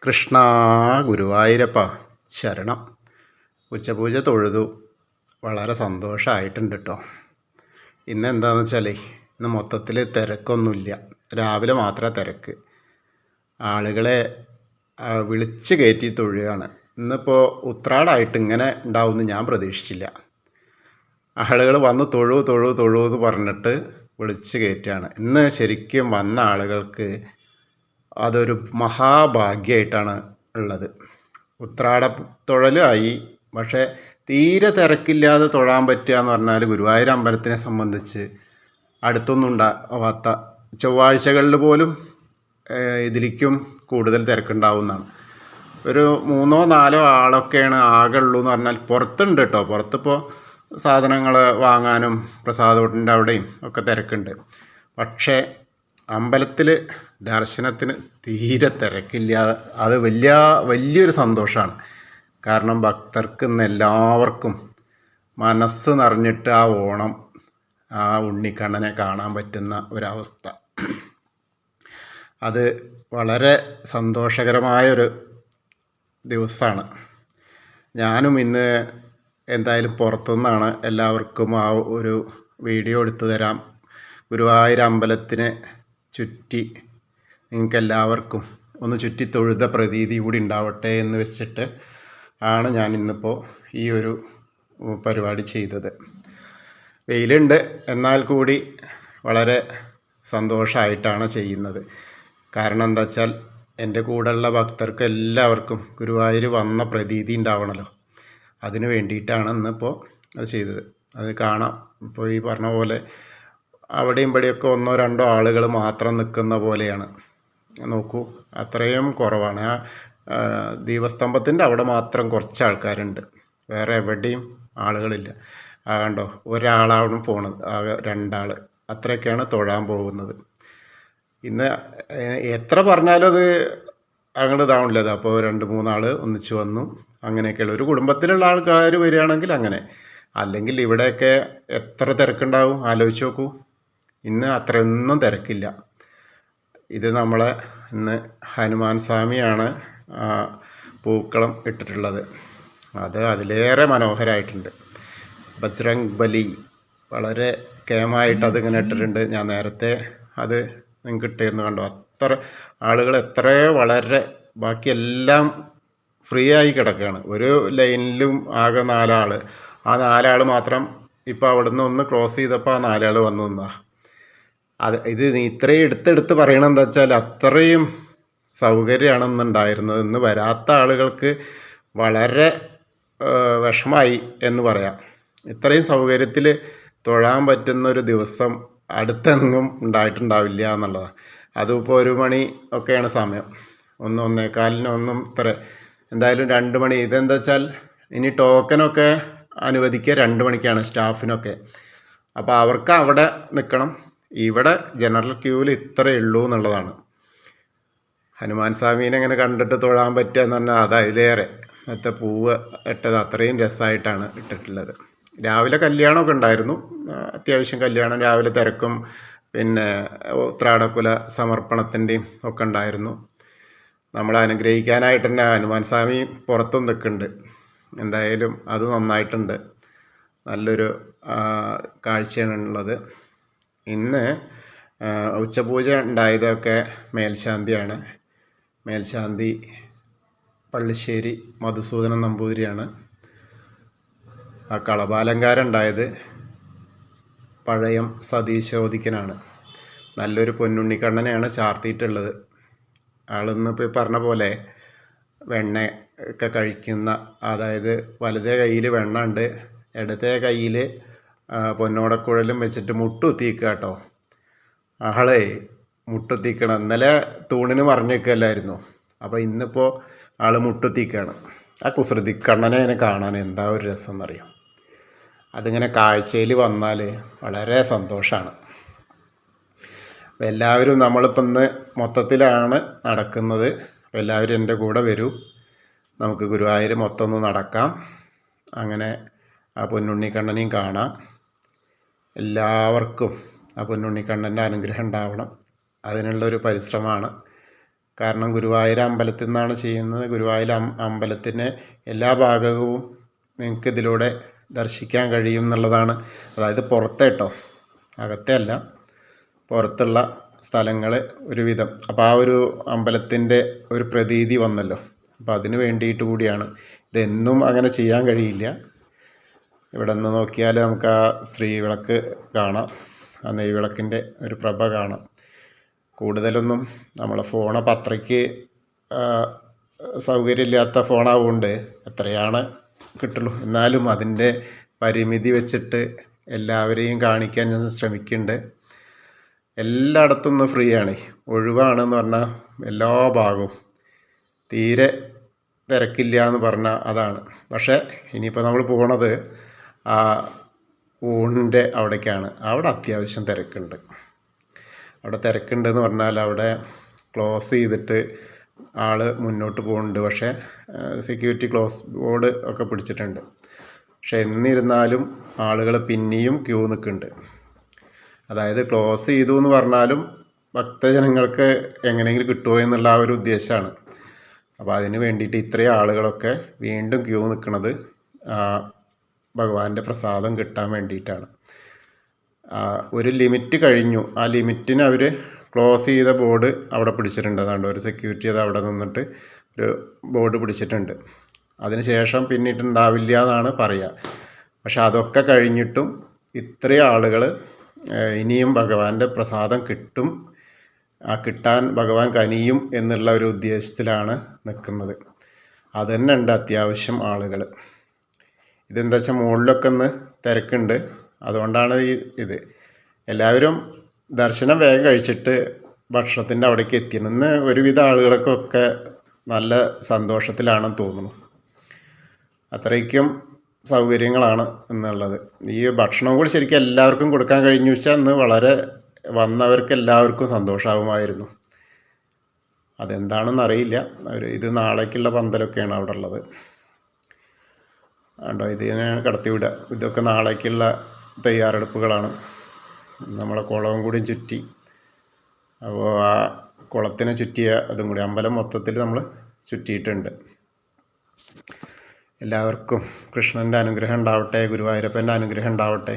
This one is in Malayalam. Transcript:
കൃഷ്ണ ഗുരുവായൂരപ്പ ശരണം. ഉച്ചപൂജ തൊഴുതു. വളരെ സന്തോഷമായിട്ടുണ്ട് കേട്ടോ. ഇന്ന് എന്താണെന്ന് വെച്ചാലേ, ഇന്ന് മൊത്തത്തിൽ തിരക്കൊന്നുമില്ല. രാവിലെ മാത്രമേ തിരക്ക്. ആളുകളെ വിളിച്ച് കയറ്റി തൊഴുകയാണ്. ഇന്നിപ്പോൾ ഉത്രാടായിട്ട് ഇങ്ങനെ ഉണ്ടാവുമെന്ന് ഞാൻ പ്രതീക്ഷിച്ചില്ല. ആളുകൾ വന്ന് തൊഴു തൊഴു തൊഴു എന്ന് പറഞ്ഞിട്ട് വിളിച്ച് കയറ്റുകയാണ്. ഇന്ന് ശരിക്കും വന്ന ആളുകൾക്ക് അതൊരു മഹാഭാഗ്യമായിട്ടാണ് ഉള്ളത്. ഉത്രാട തൊഴലായി. പക്ഷേ തീരെ തിരക്കില്ലാതെ തൊഴാൻ പറ്റുക എന്ന് പറഞ്ഞാൽ ഗുരുവായൂർ അമ്പലത്തിനെ സംബന്ധിച്ച് അടുത്തൊന്നും ഉണ്ടാവാത്ത, ചൊവ്വാഴ്ചകളിൽ പോലും ഇതിലേക്കും കൂടുതൽ തിരക്കുണ്ടാവുന്നതാണ്. ഒരു 3-4 ആളൊക്കെയാണ് ആകെ ഉള്ളൂ എന്ന് പറഞ്ഞാൽ പുറത്തുണ്ട് കേട്ടോ. പുറത്തിപ്പോൾ സാധനങ്ങൾ വാങ്ങാനും പ്രസാദോട്ടിൻ്റെ അവിടെയും ഒക്കെ തിരക്കുണ്ട്. പക്ഷേ അമ്പലത്തിൽ ദർശനത്തിന് തീരെ തിരക്കില്ല. അത് വലിയൊരു സന്തോഷമാണ്. കാരണം ഭക്തർക്ക് ഇന്ന് എല്ലാവർക്കും മനസ്സ് നിറഞ്ഞിട്ട് ആ ഓണം, ആ ഉണ്ണിക്കണ്ണനെ കാണാൻ പറ്റുന്ന ഒരവസ്ഥ, അത് വളരെ സന്തോഷകരമായൊരു ദിവസമാണ്. ഞാനും ഇന്ന് എന്തായാലും പുറത്തുനിന്നാണ് എല്ലാവർക്കും ആ ഒരു വീഡിയോ എടുത്തു തരാം. ഗുരുവായൂർ അമ്പലത്തിനെ ചുറ്റി നിങ്ങൾക്ക് എല്ലാവർക്കും ഒന്ന് ചുറ്റി തൊഴുത പ്രതീതി കൂടി ഉണ്ടാവട്ടെ എന്ന് വെച്ചിട്ട് ആണ് ഞാൻ ഇന്നിപ്പോൾ ഈ ഒരു പരിപാടി ചെയ്തത്. വെയിലുണ്ട്, എന്നാൽ കൂടി വളരെ സന്തോഷമായിട്ടാണ് ചെയ്യുന്നത്. കാരണം എന്താ വെച്ചാൽ എൻ്റെ കൂടെയുള്ള ഭക്തർക്ക് എല്ലാവർക്കും ഗുരുവായൂർ വന്ന പ്രതീതി ഉണ്ടാവണമല്ലോ. അതിന് വേണ്ടിയിട്ടാണ് ഇന്നിപ്പോൾ അത് ചെയ്തത്. അത് കാണാം. ഇപ്പോൾ ഈ പറഞ്ഞ പോലെ അവിടെയും ഇവിടെയൊക്കെ 1-2 ആളുകൾ മാത്രം നിൽക്കുന്ന പോലെയാണ്. നോക്കൂ, അത്രയും കുറവാണ്. ആ ദീപസ്തംഭത്തിൻ്റെ അവിടെ മാത്രം കുറച്ച് ആൾക്കാരുണ്ട്, വേറെ എവിടെയും ആളുകളില്ല. കണ്ടോ, ഒരാളാണ് പോണത്, ആകെ 2 ആൾ, അത്രയൊക്കെയാണ് തൊഴാൻ പോകുന്നത്. ഇന്ന് എത്ര പറഞ്ഞാലും അത് അങ്ങോട്ട് ഇതാവണില്ല. അപ്പോൾ 2-3 ആൾ ഒന്നിച്ച് വന്നു. അങ്ങനെയൊക്കെയുള്ള ഒരു കുടുംബത്തിലുള്ള ആൾക്കാർ വരികയാണെങ്കിൽ അങ്ങനെ. അല്ലെങ്കിൽ ഇവിടെയൊക്കെ എത്ര തിരക്കുണ്ടാവും ആലോചിച്ച് നോക്കൂ. ഇന്ന് അത്രയൊന്നും തിരക്കില്ല. ഇത് നമ്മളെ ഇന്ന് ഹനുമാൻ സ്വാമിയാണ് പൂക്കളം ഇട്ടിട്ടുള്ളത്. അത് അതിലേറെ മനോഹരമായിട്ടുണ്ട്. ബജ്രംഗ് ബലി വളരെ കേമായിട്ട് അതിങ്ങനെ ഇട്ടിട്ടുണ്ട്. ഞാൻ നേരത്തെ അത് നിങ്ങൾക്ക് ഇട്ടിരുന്നു, കണ്ടോ. അത്ര ആളുകൾ, വളരെ ബാക്കിയെല്ലാം ഫ്രീ ആയി കിടക്കുകയാണ്. ഒരു ലൈനിലും ആകെ 4 ആൾ. ആ 4 ആൾ മാത്രം ഇപ്പോൾ അവിടുന്ന് ഒന്ന് ക്രോസ് ചെയ്തപ്പോൾ ആ 4 ആൾ വന്നു നിന്നാ. ഇത് ഇത്രയും എടുത്തെടുത്ത് പറയണത് എന്താ വെച്ചാൽ അത്രയും സൗകര്യമാണെന്നുണ്ടായിരുന്നത്. ഇന്ന് വരാത്ത ആളുകൾക്ക് വളരെ വിഷമായി എന്ന് പറയാം. ഇത്രയും സൗകര്യത്തിൽ തൊഴാൻ പറ്റുന്നൊരു ദിവസം അടുത്തെങ്ങും ഉണ്ടായിട്ടുണ്ടാവില്ല എന്നുള്ളതാണ്. അതിപ്പോൾ 1 മണി ഒക്കെയാണ് സമയം. 1-1:15 ഇത്ര, എന്തായാലും 2 മണി. ഇതെന്താ വെച്ചാൽ ഇനി ടോക്കനൊക്കെ അനുവദിക്കുക 2 മണിക്കാണ് സ്റ്റാഫിനൊക്കെ. അപ്പോൾ അവർക്ക് അവിടെ നിൽക്കണം. ഇവിടെ ജനറൽ ക്യൂവിൽ ഇത്രയേ ഉള്ളൂ എന്നുള്ളതാണ്. ഹനുമാൻ സ്വാമീനെ ഇങ്ങനെ കണ്ടിട്ട് തൊഴാൻ പറ്റുക എന്ന് പറഞ്ഞാൽ അത് അതിലേറെ. മറ്റേ പൂവ് ഇട്ടത് അത്രയും രസമായിട്ടാണ് ഇട്ടിട്ടുള്ളത്. രാവിലെ കല്യാണമൊക്കെ ഉണ്ടായിരുന്നു. അത്യാവശ്യം കല്യാണം, രാവിലെ തിരക്കും പിന്നെ ഉത്രാടക്കുല സമർപ്പണത്തിൻ്റെയും ഒക്കെ ഉണ്ടായിരുന്നു. നമ്മളെ അനുഗ്രഹിക്കാനായിട്ട് തന്നെ ഹനുമാൻ സ്വാമി പുറത്തും നിൽക്കുന്നുണ്ട്. എന്തായാലും അത് നന്നായിട്ടുണ്ട്. നല്ലൊരു കാഴ്ചയാണുള്ളത്. ഇന്ന് ഉച്ചപൂജ ഉണ്ടായതൊക്കെ മേൽശാന്തിയാണ്. മേൽശാന്തി പള്ളിശ്ശേരി മധുസൂദനൻ നമ്പൂതിരിയാണ്. ആ കളഭാലങ്കാരം ഉണ്ടായത് പഴയം സതീശോദിക്കനാണ്. നല്ലൊരു പൊന്നുണ്ണിക്കണ്ണനെയാണ് ചാർത്തിയിട്ടുള്ളത്. ആളിന്നിപ്പോൾ പറഞ്ഞ പോലെ വെണ്ണ ഒക്കെ കഴിക്കുന്ന, അതായത് വലതേ കയ്യിൽ വെണ്ണ ഉണ്ട്, ഇടത്തേ കയ്യിൽ പൊന്നോടക്കുഴലും വെച്ചിട്ട് മുട്ടുത്തിക്കുക കേട്ടോ. ആളെ മുട്ടുത്തിക്കണം. ഇന്നലെ തൂണിന് മറിഞ്ഞു വെക്കല്ലായിരുന്നു. അപ്പോൾ ഇന്നിപ്പോൾ ആൾ മുട്ടുത്തിക്കുകയാണ്. ആ കുസൃതി കണ്ണനെ അതിനെ കാണാൻ എന്താ ഒരു രസം എന്നറിയാം. അതിങ്ങനെ കാഴ്ചയിൽ വന്നാൽ വളരെ സന്തോഷമാണ്. അപ്പോൾ എല്ലാവരും, നമ്മളിപ്പോൾ ഇന്ന് മൊത്തത്തിലാണ് നടക്കുന്നത്. അപ്പോൾ എല്ലാവരും എൻ്റെ കൂടെ വരൂ, നമുക്ക് ഗുരുവായൂർ മൊത്തം ഒന്ന് നടക്കാം. അങ്ങനെ ആ പൊന്നുണ്ണിക്കണ്ണനെയും കാണാം. എല്ലാവർക്കും ആ പൊന്നുണ്ണിക്കണ്ണൻ്റെ അനുഗ്രഹം ഉണ്ടാവണം. അതിനുള്ളൊരു പരിശ്രമമാണ്. കാരണം ഗുരുവായൂർ അമ്പലത്തിൽ നിന്നാണ് ചെയ്യുന്നത്. ഗുരുവായൂർ അമ്പലത്തിൻ്റെ എല്ലാ ഭാഗവും നിങ്ങൾക്ക് ഇതിലൂടെ ദർശിക്കാൻ കഴിയും എന്നുള്ളതാണ്. അതായത് പുറത്തെ കേട്ടോ, അകത്തെ അല്ല, പുറത്തുള്ള സ്ഥലങ്ങൾ ഒരുവിധം. അപ്പോൾ ആ ഒരു അമ്പലത്തിൻ്റെ ഒരു പ്രതീതി വന്നല്ലോ. അപ്പോൾ അതിന് വേണ്ടിയിട്ട് കൂടിയാണ്. ഇതെന്നും അങ്ങനെ ചെയ്യാൻ കഴിയില്ല. ഇവിടെ നിന്ന് നോക്കിയാൽ നമുക്ക് ആ ശ്രീവിളക്ക് കാണാം, ആ നെയ്വിളക്കിൻ്റെ ഒരു പ്രഭ കാണാം. കൂടുതലൊന്നും നമ്മളെ ഫോണപ്പോൾ അത്രയ്ക്ക് സൗകര്യമില്ലാത്ത ഫോണാവുകൊണ്ട് എത്രയാണ് കിട്ടുള്ളൂ. എന്നാലും അതിൻ്റെ പരിമിതി വെച്ചിട്ട് എല്ലാവരെയും കാണിക്കാൻ ഞാൻ ശ്രമിക്കുന്നുണ്ട്. എല്ലായിടത്തും ഒന്ന് ഫ്രീ ആണ്, ഒഴിവാണെന്ന് പറഞ്ഞാൽ എല്ലാ ഭാഗവും തീരെ തിരക്കില്ല എന്ന് പറഞ്ഞാൽ അതാണ്. പക്ഷേ ഇനിയിപ്പോൾ നമ്മൾ പോണത് ആ ഊണിൻ്റെ അവിടേക്കാണ്. അവിടെ അത്യാവശ്യം തിരക്കുണ്ട്. അവിടെ തിരക്കുണ്ടെന്ന് പറഞ്ഞാൽ അവിടെ ക്ലോസ് ചെയ്തിട്ട് ആൾ മുന്നോട്ട് പോകുന്നുണ്ട്. പക്ഷേ സെക്യൂരിറ്റി ക്ലോസ് ബോർഡ് ഒക്കെ പിടിച്ചിട്ടുണ്ട്. പക്ഷെ എന്നിരുന്നാലും ആളുകൾ പിന്നെയും ക്യൂ നിൽക്കുന്നുണ്ട്. അതായത് ക്ലോസ് ചെയ്തു എന്ന് പറഞ്ഞാലും ഭക്തജനങ്ങൾക്ക് എങ്ങനെയെങ്കിലും കിട്ടുമോ എന്നുള്ള ആ ഒരു ഉദ്ദേശമാണ്. അപ്പോൾ അതിന് വേണ്ടിയിട്ട് ഇത്രയും ആളുകളൊക്കെ വീണ്ടും ക്യൂ നിൽക്കുന്നത് ഭഗവാന്റെ പ്രസാദം കിട്ടാൻ വേണ്ടിയിട്ടാണ്. ഒരു ലിമിറ്റ് കഴിഞ്ഞു. ആ ലിമിറ്റിന് അവർ ക്ലോസ് ചെയ്ത ബോർഡ് അവിടെ പിടിച്ചിട്ടുണ്ട്. അതുകൊണ്ട് ഒരു സെക്യൂരിറ്റി അത് അവിടെ നിന്നിട്ട് ഒരു ബോർഡ് പിടിച്ചിട്ടുണ്ട്. അതിന് ശേഷം പിന്നിട്ടുണ്ടാവില്ല എന്നാണ് പറയുക. പക്ഷെ അതൊക്കെ കഴിഞ്ഞിട്ടും ഇത്രയും ആളുകൾ ഇനിയും ഭഗവാന്റെ പ്രസാദം കിട്ടും, കിട്ടാൻ ഭഗവാൻ കനിയും എന്നുള്ള ഒരു ഉദ്ദേശത്തിലാണ് നിൽക്കുന്നത്. അത് തന്നെ ഉണ്ട് അത്യാവശ്യം ആളുകൾ. ഇതെന്താ വെച്ചാൽ മുകളിലൊക്കെ ഒന്ന് തിരക്കുണ്ട്. അതുകൊണ്ടാണ് ഇത് എല്ലാവരും ദർശനം വേഗം കഴിച്ചിട്ട് ഭക്ഷണത്തിൻ്റെ അവിടേക്ക് എത്തിയത്. ഇന്ന് ഒരുവിധ ആളുകൾക്കൊക്കെ നല്ല സന്തോഷത്തിലാണെന്ന് തോന്നുന്നു. അത്രയ്ക്കും സൗകര്യങ്ങളാണ് എന്നുള്ളത്. ഈ ഭക്ഷണം കൂടി ശരിക്കും എല്ലാവർക്കും കൊടുക്കാൻ കഴിഞ്ഞു വെച്ചാൽ അന്ന് വളരെ വന്നവർക്ക് എല്ലാവർക്കും സന്തോഷമാകുമായിരുന്നു. അതെന്താണെന്ന് അറിയില്ല. ഇത് നാളേക്കുള്ള പന്തലൊക്കെയാണ് അവിടെ ഉള്ളത്. കണ്ടോ, ഇതിനെയാണ് കടത്തിവിടുക. ഇതൊക്കെ നാളേക്കുള്ള തയ്യാറെടുപ്പുകളാണ്. നമ്മളെ കുളവും കൂടിയും ചുറ്റി. അപ്പോൾ ആ കുളത്തിനെ ചുറ്റിയ അതും കൂടി അമ്പലം മൊത്തത്തിൽ നമ്മൾ ചുറ്റിയിട്ടുണ്ട്. എല്ലാവർക്കും കൃഷ്ണൻ്റെ അനുഗ്രഹം ഉണ്ടാവട്ടെ, ഗുരുവായൂരപ്പൻ്റെ അനുഗ്രഹം ഉണ്ടാവട്ടെ.